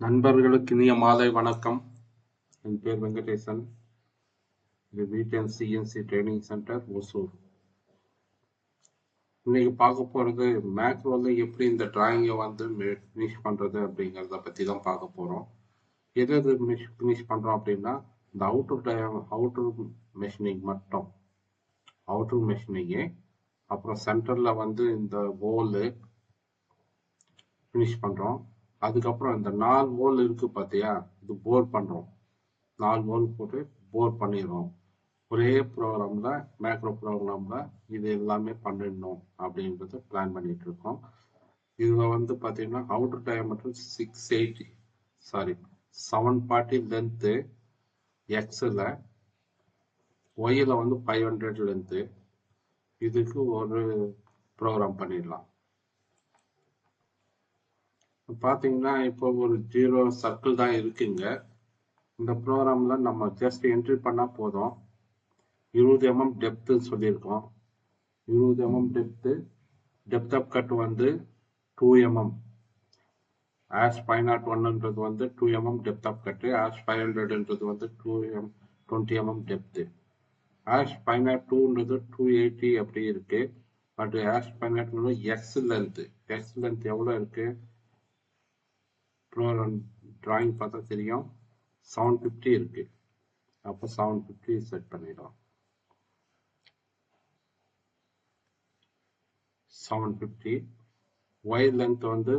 நண்பர்களுக்கு இனிய மாலை வணக்கம். என் பேர் வெங்கடேசன். இது Vuitton CNC training centre Hosur. இன்னைக்கு பார்க்க போறது மேக்ரோல எப்படி இந்த டிராயிங்கை வந்து ஃபினிஷ் பண்றது அப்படிங்கிறத பத்தி தான் பார்க்க போறோம். எது ஃபினிஷ் பண்றோம் அப்படின்னா இந்த அவுட்டர் மெஷினிங் மட்டும், அவுட்டர் மெஷினிங்கு, அப்புறம் சென்டர்ல வந்து இந்த ஹோலு ஃபினிஷ் பண்றோம். அதுக்கப்புறம் இந்த 4 ஹோல் இருக்கு பார்த்தியா, இது போர் பண்றோம். 4 ஹோல் போட்டு போர் பண்ணிடுறோம். ஒரே ப்ரோக்ராம்ல, மேக்ரோ ப்ரோக்ராம்ல இது எல்லாமே பண்ணிடணும் அப்படின்றது பிளான் பண்ணிட்டு இருக்கோம். இதுல வந்து பாத்தீங்கன்னா அவுட்டர் டயாமீட்டர் 740 லென்த்து எக்ஸ்ல, ஒய்ல வந்து 500 லென்த்து. இதுக்கு ஒரு ப்ரோக்ராம் பண்ணிடலாம். பாத்தீங்கன்னா இப்போ ஒரு 0 சர்க்கிள் தான் இருக்குங்க. இந்த ப்ரோக்ராம்ல நம்ம ஜஸ்ட் என்ட்ரி பண்ணா போதும். 20 mm டெப்த் சொல்லியிருக்கோம். 20 mm டெப்த் ஆஃப் கட் வந்து 2 mm. ஆஷ் 501ன்றது வந்து 2 mm டெப்த் ஆஃப் கட். ஆஷ் 500ன்றது வந்து 20 mm டெப்த். ஆஷ் 502ன்றது 280 அப்படி இருக்கு. பட் ஆஷ் 502 எக்ஸ் லென்த் எவ்வளோ இருக்கு? டிராயிங் பார்த்தா தெரியும், 750 இருக்கு. அப்போ 750 செட் பண்ணிடும். 750. ஒய் லென்த் வந்து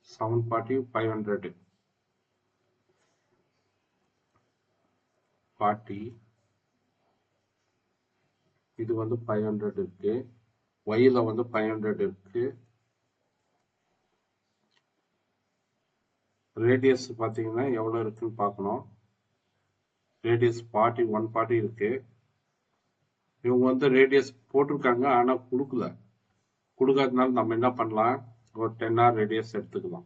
740, 500, 40. இது வந்து 500 இருக்கு. ஒய்ல வந்து 500 இருக்கு. ரேடியஸ் பார்த்தீங்கன்னா எவ்வளோ இருக்குன்னு பார்க்கணும். ரேடியஸ் 140 இருக்கு. இவங்க வந்து ரேடியஸ் போட்டிருக்காங்க, ஆனால் கொடுக்காதனால நம்ம என்ன பண்ணலாம், ஒரு 10R ரேடியஸ் எடுத்துக்கலாம்.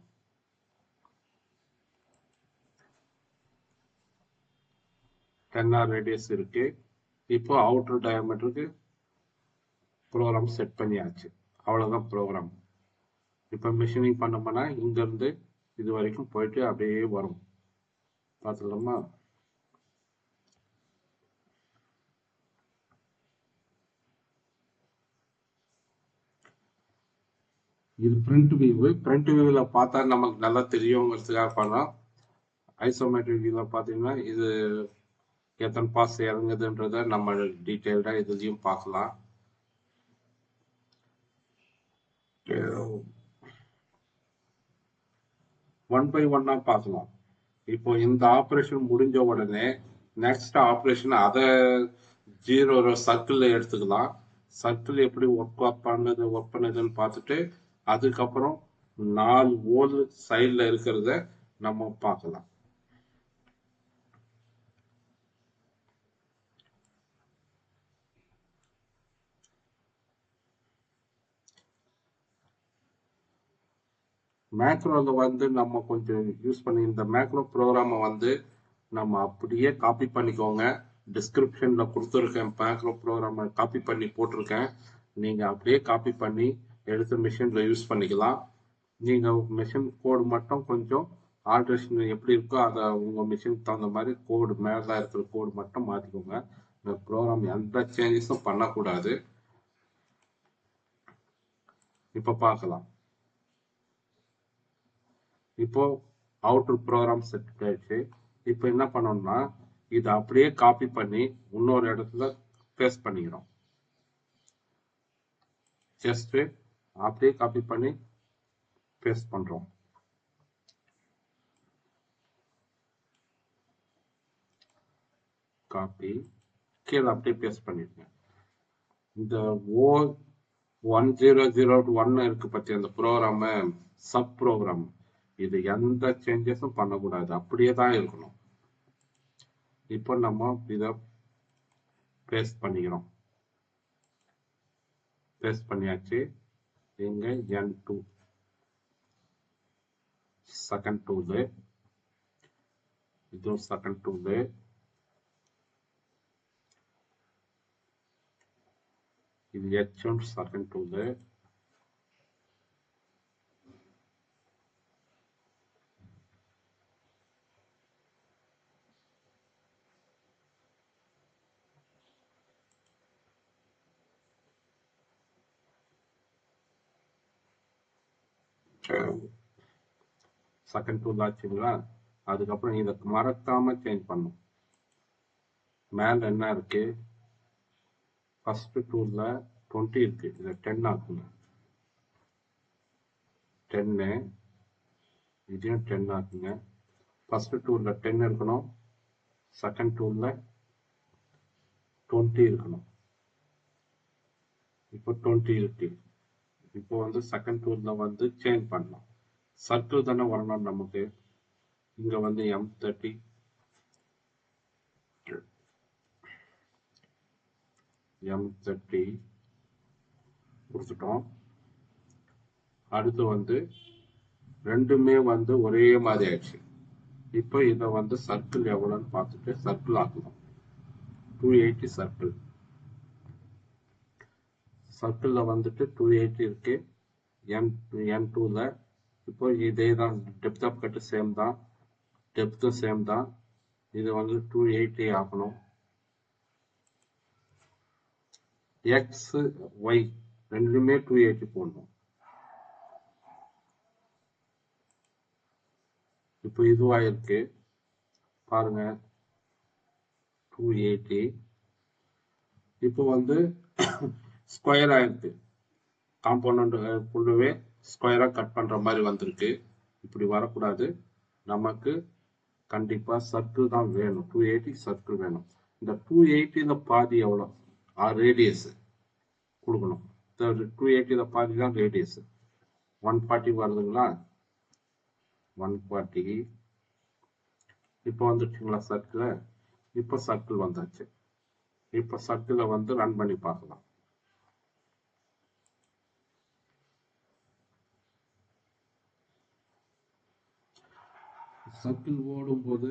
10R ரேடியஸ் இருக்கு. இப்போ அவுட்டர் டயாமீட்டருக்கு ப்ரோக்ராம் செட் பண்ணியாச்சு. அவ்வளோதான் ப்ரோக்ராம். இப்போ மிஷினிங் பண்ணோம்னா இங்கேருந்து இது வரைக்கும் போயிட்டு அப்படியே வரும். பார்த்துக்கலாமா? இது ஃப்ரண்ட் வியூ. ஃப்ரண்ட் வியூவில் பார்த்தா நமக்கு நல்லா தெரியுங்கிறதுக்காக பண்ணோம். ஐசோமெட்ரிக் வியூவில் பார்த்தீங்கன்னா இது எத்தனை பாஸ் இறங்குதுன்றத நம்ம டீட்டெயில்டாக இதுலேயும் பார்க்கலாம். ஒன் பை ஒன்னா பார்க்கலாம். இப்போ இந்த ஆப்ரேஷன் முடிஞ்ச உடனே நெக்ஸ்ட் ஆப்ரேஷன் அதை 0 சர்க்கிள் எடுத்துக்கலாம். சர்க்கிள் எப்படி ஒர்க் பண்ணுதுன்னு பார்த்துட்டு அதுக்கப்புறம் 4 ஹோல் சைடில் இருக்கிறத நம்ம பார்க்கலாம். மேக்ரோல வந்து நம்ம கொஞ்சம் யூஸ் பண்ணி இந்த மேக்ரோ ப்ரோக்ராமை வந்து நம்ம அப்படியே காப்பி பண்ணிக்கோங்க. டிஸ்கிரிப்ஷன்ல கொடுத்துருக்கேன், மேக்ரோ ப்ரோக்ராமை காப்பி பண்ணி போட்டிருக்கேன். நீங்க அப்படியே காப்பி பண்ணி எடுத்து மிஷின்ல யூஸ் பண்ணிக்கலாம். நீங்க மிஷின் கோடு மட்டும் கொஞ்சம் ஆல்ட்ரேஷன் எப்படி இருக்கோ அதை உங்க மிஷினுக்கு தகுந்த மாதிரி கோடு, மேல இருக்கிற கோடு மட்டும் மாத்திக்கோங்க. இந்த ப்ரோக்ராம் எந்த சேஞ்சஸும் பண்ணக்கூடாது. இப்ப பார்க்கலாம். இப்போ அவுட்டர் ப்ரோக்ராம் செட் ஆயிடுச்சு. இப்போ என்ன பண்ணணும்னா இதை அப்படியே காப்பி பண்ணி இன்னொரு இடத்துல பேஸ்ட் பண்ணிக்கிறோம். ஜஸ்ட் அப்படியே காப்பி பண்ணி பேஸ்ட் பண்றோம். காப்பி கீழே அப்படியே பேஸ்ட் பண்ணிருக்கேன். இந்த O1001 இருக்கு பத்தி அந்த ப்ரோக்ராம், சப் ப்ரோக்ராம், இது எந்த சேஞ்சஸும் பண்ணக்கூடாது, அப்படியே தான் இருக்கணும். இப்போ நம்ம இதை பேஸ்ட் பண்ணிக்கிறோம். பேஸ்ட் பண்ணியாச்சு. இங்க N2 செகண்ட் டூலு, இதுவும் செகண்ட் டூலு, இது H1 second tool, second tool ஆச்சுங்களா? அதுக்கப்புறம் இதை மறக்காம சேஞ்ச் பண்ணும். மேல என்ன இருக்கு? ஃபர்ஸ்ட் டூல்ல 20 இருக்கு, இதை 10 ஆக்குங்க. 10, இதையும் 10 ஆக்குங்க. ஃபர்ஸ்ட் டூல்ல 10 இருக்கணும், செகண்ட் டூல்ல 20 இருக்கணும். இப்போ 20 இருக்கு. இப்போ வந்து செகண்ட் டூல்ல வந்து சேஞ்ச் பண்ணலாம். சர்க்கிள் தானே வரணும் நமக்கு. இங்க வந்து M30 கொடுத்துட்டோம். அடுத்து வந்து ரெண்டுமே வந்து ஒரே மாதிரி ஆயிடுச்சு. இப்போ இதை வந்து சர்க்கிள் எவ்வளோன்னு பார்த்துட்டு சர்க்கிள் ஆக்கணும். 280 சர்க்கிள். சர்க்கிள்ல வந்துட்டு 280 இருக்கு N2ல. இப்போ இதே தான், டெப்த் ஆஃப் கட் சேம் தான், டெப்த்தும் சேம் தான். இது வந்து 280 ஆகணும். எக்ஸ் ஒய் ரெண்டுமே 280 போடணும். இப்போ இதுவாயிருக்கு பாருங்க, 280. இப்போ வந்து ஸ்கொயர் ஆயிருக்கு. காம்பவுண்ட் ஃபுல்லுவே ஸ்கொயரா கட் பண்ற மாதிரி வந்திருக்கு. இப்படி வரக்கூடாது. நமக்கு கண்டிப்பா சர்க்கிள் தான் வேணும். 280 சர்க்கிள் வேணும். இந்த 280ல பாதி எவ்வளோ? ரேடியஸ் கொடுக்கணும். 280ல பாதி தான் ரேடியஸ். 140 வருதுங்களா? 140. இப்போ வந்துச்சுங்களா சர்க்கிள்? இப்போ சர்க்கிள் வந்தாச்சு. இப்போ சர்க்கிளை வந்து ரன் பண்ணி பார்க்கலாம். சர்க்கிள் ஓடும் போது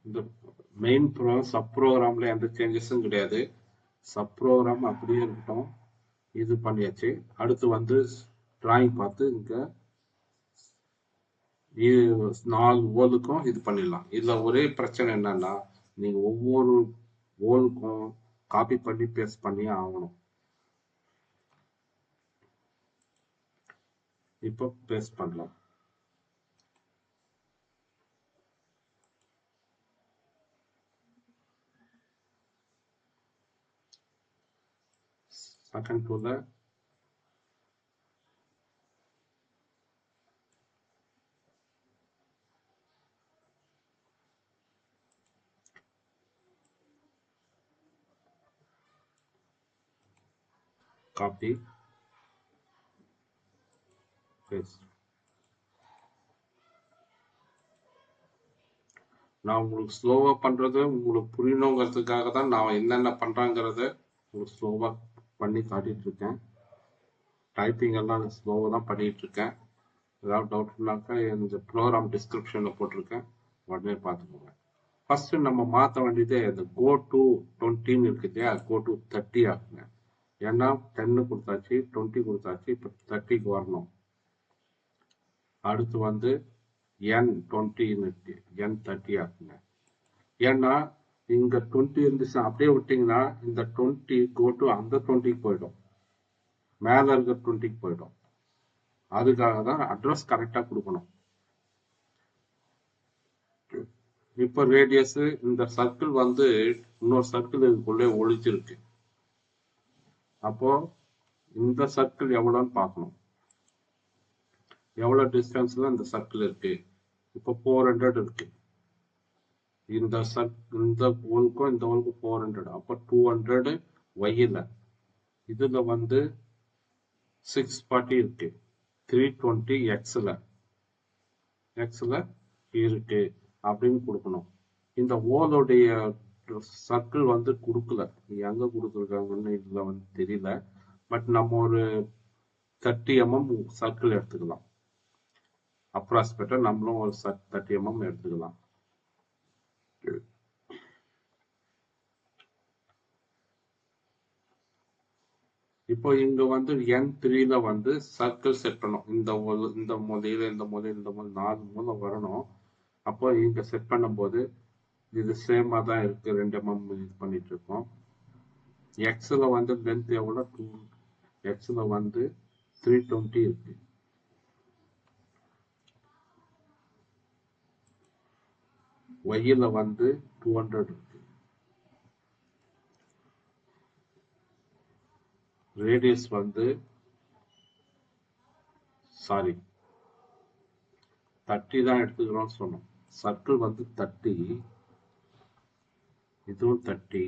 இந்த மெயின் சப் ப்ரோக்ராம்ல எந்த சேஞ்சஸும் கிடையாது. சப் ப்ரோக்ராம் அப்படியே இருக்கட்டும். இது பண்ணியாச்சு. அடுத்து வந்து டிராயிங் பார்த்து இங்க 4 ஓலுக்கும் இது பண்ணிடலாம். இதுல ஒரே பிரச்சனை என்னன்னா, நீங்க ஒவ்வொரு ஓலுக்கும் காப்பி பண்ணி பேஸ்ட் பண்ணி ஆகணும். இப்போ பேஸ்ட் பண்ணலாம். செகண்ட் டூல்ல காப்பி பேஸ்ட். நான் உங்களுக்கு ஸ்லோவா பண்றது உங்களுக்கு புரியணுங்கிறதுக்காக தான் நான் என்னென்ன பண்றாங்கிறத உங்களுக்கு ஸ்லோவா பண்ணி காட்டிட்டு இருக்கேன். டைப்பிங் எல்லாம் ஸ்லோவா தான் பண்ணிட்டு இருக்கேன். ஏதாவது டவுட்னாக்கா இந்த ப்ரோக்ராம் டிஸ்கிரிப்ஷன்ல போட்டிருக்கேன், உடனே பார்த்துக்கோங்க. ஃபர்ஸ்ட் நம்ம மாற்ற வேண்டியது இந்த கோ டு 20 இருக்கு இல்லையா, கோ டு 30 ஆகுங்க. ஏன்னா 10 கொடுத்தாச்சு, 20 கொடுத்தாச்சு, இப்போ 30க்கு வரணும். அடுத்து வந்து N20 இருக்கு, N30 ஆகுங்க. ஏன்னா இங்க 20 இருந்துச்சு, அப்படியே விட்டீங்கன்னா இந்த 20 கோ டு அந்த 20க்கு போயிடும், மேல இருக்க 20க்கு போயிடும். அதுக்காக தான் அட்ரஸ் கரெக்டா கொடுக்கணும். இப்போ ரேடியஸ் இந்த சர்க்கிள் வந்து இன்னொரு சர்க்கிள் இதுக்குள்ளே ஒழிச்சிருக்கு. அப்போ இந்த சர்க்கிள் எவ்வளோன்னு பார்க்கணும். எவ்வளோ டிஸ்டன்ஸ்ல இந்த சர்க்கிள் இருக்கு? இப்போ 400 இருக்கு. இந்த ஹோலுக்கும் இந்த ஹோலுக்கும் 400. அப்போ 200 ஒய்யில். இதுல வந்து 640 இருக்கு. 320 எக்ஸ்ல இருக்கு அப்படின்னு கொடுக்கணும். இந்த ஓலுடைய சர்க்கிள் வந்து கொடுக்கல, எங்க கொடுத்துருக்காங்கன்னு இதுல வந்து தெரியல. பட் நம்ம ஒரு 30 mm சர்க்கிள் எடுத்துக்கலாம். அப்ராக்சிமேட்டா நம்மளும் ஒரு 30 mm எடுத்துக்கலாம். இப்போ இங்க வந்து N3ல வந்து சர்க்கிள் செட் பண்ணணும். இந்த மூலையில 4 மூலை வரணும். அப்போ இங்க செட் பண்ணும்போது இது சேமா தான் இருக்கு, 2 mm இது பண்ணிட்டு இருக்கோம். எக்ஸ்ல வந்து லென்த் எவ்வளோ? 2. எக்ஸ்ல வந்து 320 இருக்கு. ஒய்யில் வந்து 200 இருக்கு. ரேடியஸ் வந்து சாரி 30 தான் எடுத்துக்கிறோம்னு சொன்னோம். சர்க்கிள் வந்து 30, இதுவும் 30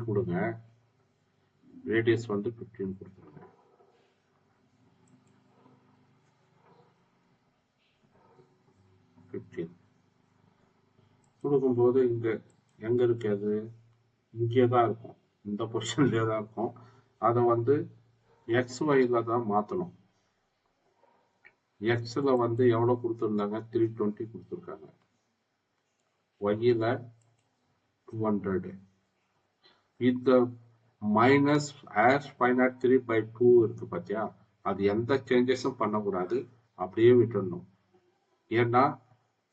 கொடுங்க. ரேடியஸ் வந்து 15 கொடுத்துருங்க. 15 கொடுக்கும்போது இங்க எங்க இருக்கு? அது இங்கே தான் இருக்கும், இந்த பொசிஷன்லேயே தான் இருக்கும். அதை வந்து XYல தான் மாற்றணும். எக்ஸில் வந்து எவ்வளோ கொடுத்துருந்தாங்க? 320 கொடுத்துருக்காங்க. ஒய்யில் 200. இந்த மைனஸ் -503/2 இருக்கு பார்த்தியா, அது எந்த சேஞ்சஸும் பண்ணக்கூடாது, அப்படியே விட்டுடணும். ஏன்னா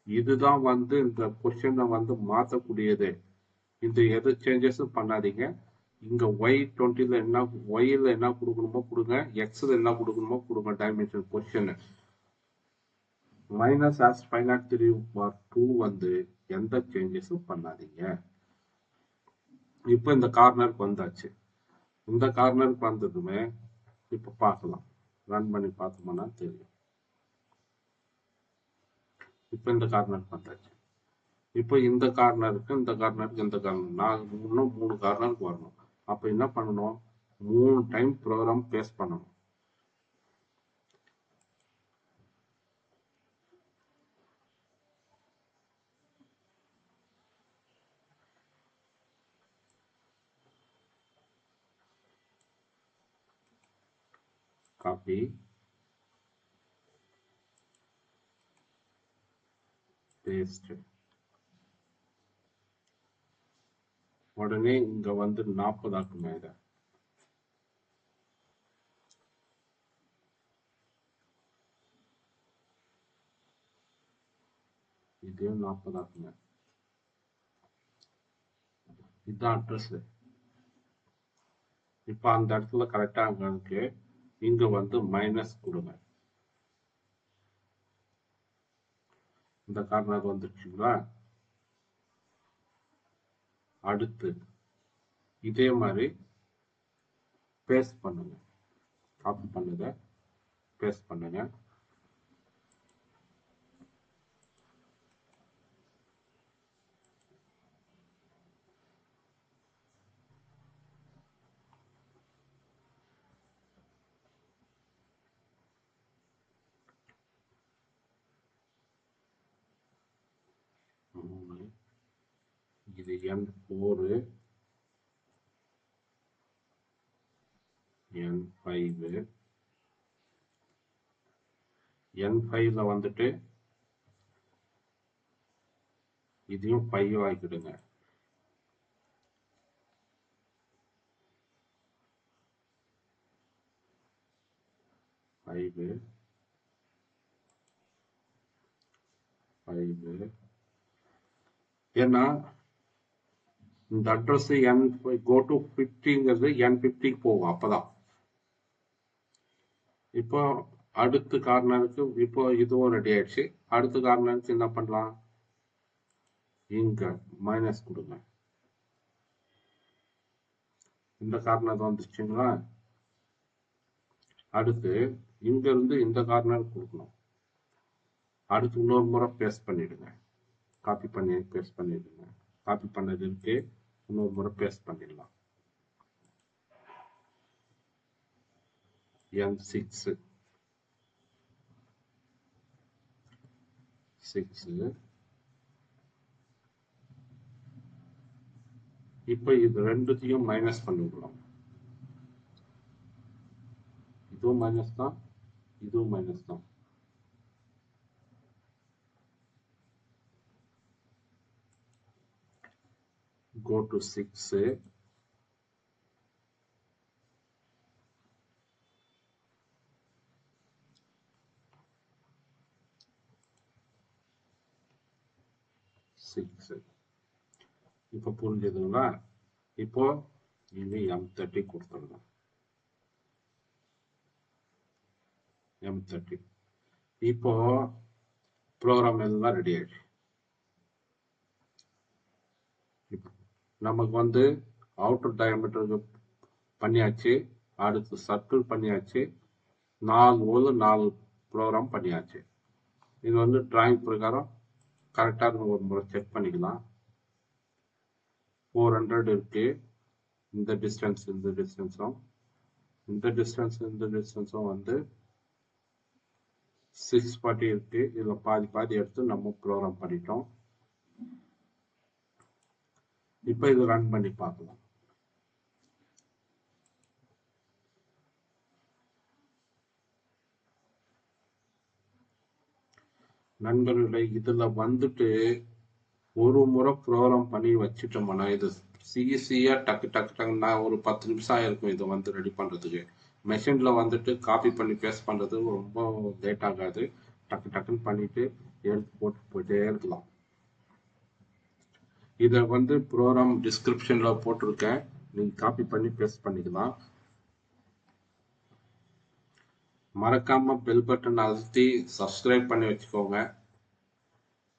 இதுதான் வந்து இந்த கொஸ்டினை வந்து மாற்றக்கூடியது. இந்த எது சேஞ்சஸும் பண்ணாதீங்க. இங்க Y20ல என்ன, ஒய்ல என்ன கொடுக்கணுமோ கொடுங்க, எக்ஸ்ல என்ன கொடுக்கணுமோ கொடுங்க. டைமென்ஷன் கொஸ்டின் -503/2 வந்து எந்த சேஞ்சஸும் பண்ணாதீங்க. இப்போ இந்த கார்னருக்கு வந்தாச்சு. இந்த கார்னருக்கு வந்ததுமே இப்போ பார்க்கலாம், ரன் பண்ணி பார்த்தோம்னா தெரியும். இப்போ இந்த கார்னருக்கு வந்தாச்சு. இப்போ இந்த கார்னருக்கு, இந்த கார்னருக்கு, இந்த கார்னர், நான் இன்னும் 3 கார்னருக்கு வரணும். அப்போ என்ன பண்ணணும்? 3 டைம் ப்ரோக்ராம் பேஸ்ட் பண்ணணும். Copy, paste. உடனே இங்க வந்து 40 ஆக்குமே. இதை இதையும் 40 ஆக்குங்க. இதுதான் அட்ரஸ். இப்போ அந்த இடத்துல கரெக்டா அங்க இருக்கு. இங்க வந்து மைனஸ் கொடுங்க. இந்த கார்னர் வந்துருச்சுங்களா? அடுத்து இதே மாதிரி பேஸ்ட் பண்ணுங்க. காப்பி பண்ணுங்க, பேஸ்ட் பண்ணுங்க. இது N4, N5. N5ல வந்துட்டு இதையும் 5 ஆக்கிடுங்க. 5 5. ஏன்னா இந்த அட்ரஸ் go to 50ங்கிறது N50 போகும். அப்பதான் இப்போ அடுத்த கார்னருக்கு, இப்போ இதுவும் ரெடி ஆயிடுச்சு. அடுத்த கார்னருக்கு என்ன பண்ணலாம்? இங்க மைனஸ் கொடுங்க. இந்த கார்னர் வந்துருச்சுங்களா? அடுத்து இங்க இருந்து இந்த கார்னர் கொடுக்கணும். அடுத்து இன்னொரு முறை பேஸ்ட் பண்ணிடுங்க. காப்பி பண்ணி பேஸ்ட் பண்ணிடுங்க. காப்பி பண்ணது இருக்கு, இன்னொரு முறை பேஸ்ட் பண்ணிடலாம். N6 இப்போ இது ரெண்டுத்தையும் மைனஸ் பண்ணிவிடலாம். இதுவும் மைனஸ் தான், இதுவும் மைனஸ் தான். go to 6. இப்போ புரிஞ்சதுங்களா? இப்போ இது M30 கொடுத்துடலாம். M30 இப்போ ப்ரோக்ராம் எல்லாம் ரெடி ஆயிடுச்சு. நமக்கு வந்து அவுட்டர் டயாமீட்டருக்கு பண்ணியாச்சு, அடுத்து சர்க்கிள் பண்ணியாச்சு, 4 ஹோல் 4 ப்ரோக்ராம் பண்ணியாச்சு. இது வந்து டிராயிங் பிரகாரம் கரெக்டாக ஒரு முறை செக் பண்ணிக்கலாம். 400 இருக்கு, இந்த டிஸ்டன்ஸ் இந்த டிஸ்டன்ஸும் வந்து 640 இருக்கு. இதுல பாதி எடுத்து நம்ம ப்ரோக்ராம் பண்ணிட்டோம். இப்போ இது ரன் பண்ணி பார்க்கலாம். நண்பர்களை இதுல வந்துட்டு ஒரு முறை ப்ரோக்ராம் பண்ணி வச்சுட்டோம்னா இது ஈஸியா டக்கு நான் ஒரு 10 நிமிஷம் ஆயிருக்கும் இதை வந்து ரெடி பண்றதுக்கு. மெஷின்ல வந்துட்டு காப்பி பண்ணி பேஸ்ட் பண்றது ரொம்ப லேட் ஆகாது. டக்குன்னு பண்ணிட்டு எடுத்து போட்டு போயிட்டே இருக்கலாம். இதை வந்து ப்ரோக்ராம் டிஸ்கிரிப்ஷன்ல போட்டிருக்கேன், நீங்க காப்பி பண்ணி பேஸ்ட் பண்ணிக்கலாம். மறக்காம பெல் பட்டன் அழுத்தி சப்ஸ்கிரைப் பண்ணி வச்சுக்கோங்க,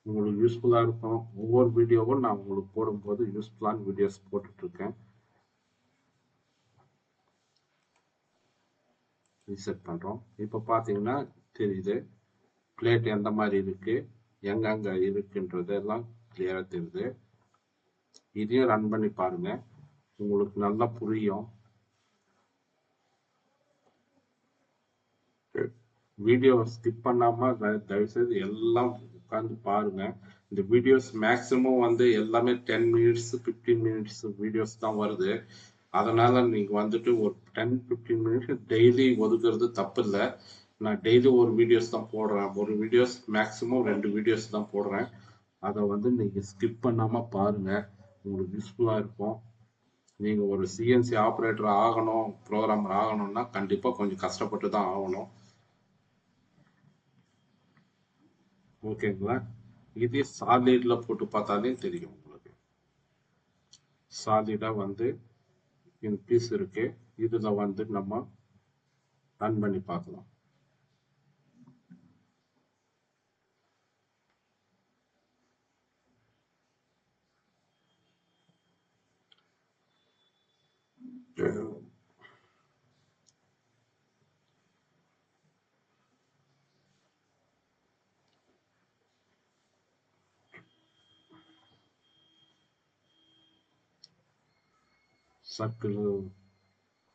உங்களுக்கு யூஸ்ஃபுல்லா இருக்கும். ஒவ்வொரு வீடியோவும் நான் உங்களுக்கு போடும்போது யூஸ்ஃபுல்லான வீடியோஸ் போட்டுட்டு இருக்கேன். ரீசெட் பண்றோம். இப்போ பாத்தீங்கன்னா தெரியுது பிளேட் எந்த மாதிரி இருக்கு, எங்கெங்க இருக்குன்றது எல்லாம் கிளியரா தெரியுது. இதையும் ரன் பண்ணி பாருங்க, உங்களுக்கு நல்லா புரியும். வீடியோ ஸ்கிப் பண்ணாம தயவுசெய்து எல்லாம் உட்காந்து பாருங்க. இந்த வீடியோஸ் மேக்சிமம் வந்து எல்லாமே 10 மினிட்ஸ் 15 மினிட்ஸ் வீடியோஸ் தான் வருது. அதனால நீங்க வந்துட்டு ஒரு 10-15 மினிட்ஸ் டெய்லி ஒதுக்குறது தப்பு இல்லை. நான் டெய்லி ஒரு வீடியோஸ் தான் போடுறேன், ஒரு வீடியோஸ் மேக்சிமம் 2 வீடியோஸ் தான் போடுறேன். அதை வந்து நீங்க ஸ்கிப் பண்ணாம பாருங்க, உங்களுக்கு யூஸ்ஃபுல்லா இருக்கும். நீங்க ஒரு சிஎன்சி ஆப்ரேட்டர் ஆகணும், ப்ரோக்ராமர் ஆகணும்னா கண்டிப்பா கொஞ்சம் கஷ்டப்பட்டு தான் ஆகணும். ஓகேங்களா? இதே சாலிட்ல போட்டு பார்த்தாலே தெரியும் உங்களுக்கு. சாலிடா வந்து இந்த பீஸ் இருக்கு, இதுல வந்து நம்ம ரன் பண்ணி பார்க்கலாம். சர்க்கிள்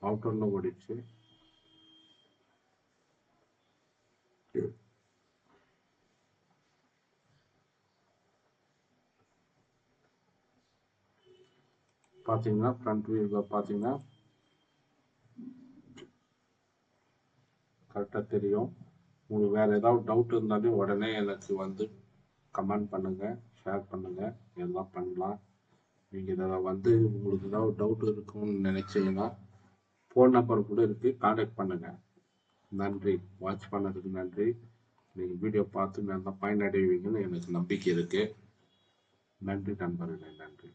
அவுட்டர்ல ஓடிச்சு. பாத்தீங்கன்னா ஃப்ரண்ட் வியூல பாத்தீங்கன்னா கரெக்டா தெரியும். உங்களுக்கு வேற ஏதாவது டவுட் இருந்தாலும் உடனே எனக்கு வந்து கமெண்ட் பண்ணுங்க, ஷேர் பண்ணுங்க, எல்லாம் பண்ணலாம். நீங்க இதில் வந்து உங்களுக்கு ஏதாவது டவுட் இருக்கும்னு நினைச்சீங்கன்னா ஃபோன் நம்பர் கூட இருக்கு, கான்டாக்ட் பண்ணுங்க. நன்றி, வாட்ச் பண்ணதுக்கு நன்றி. நீங்க வீடியோ பார்த்து நல்லா பயனடைவீங்கன்னு எனக்கு நம்பிக்கை இருக்கு. நன்றி நண்பர்களே, நன்றி.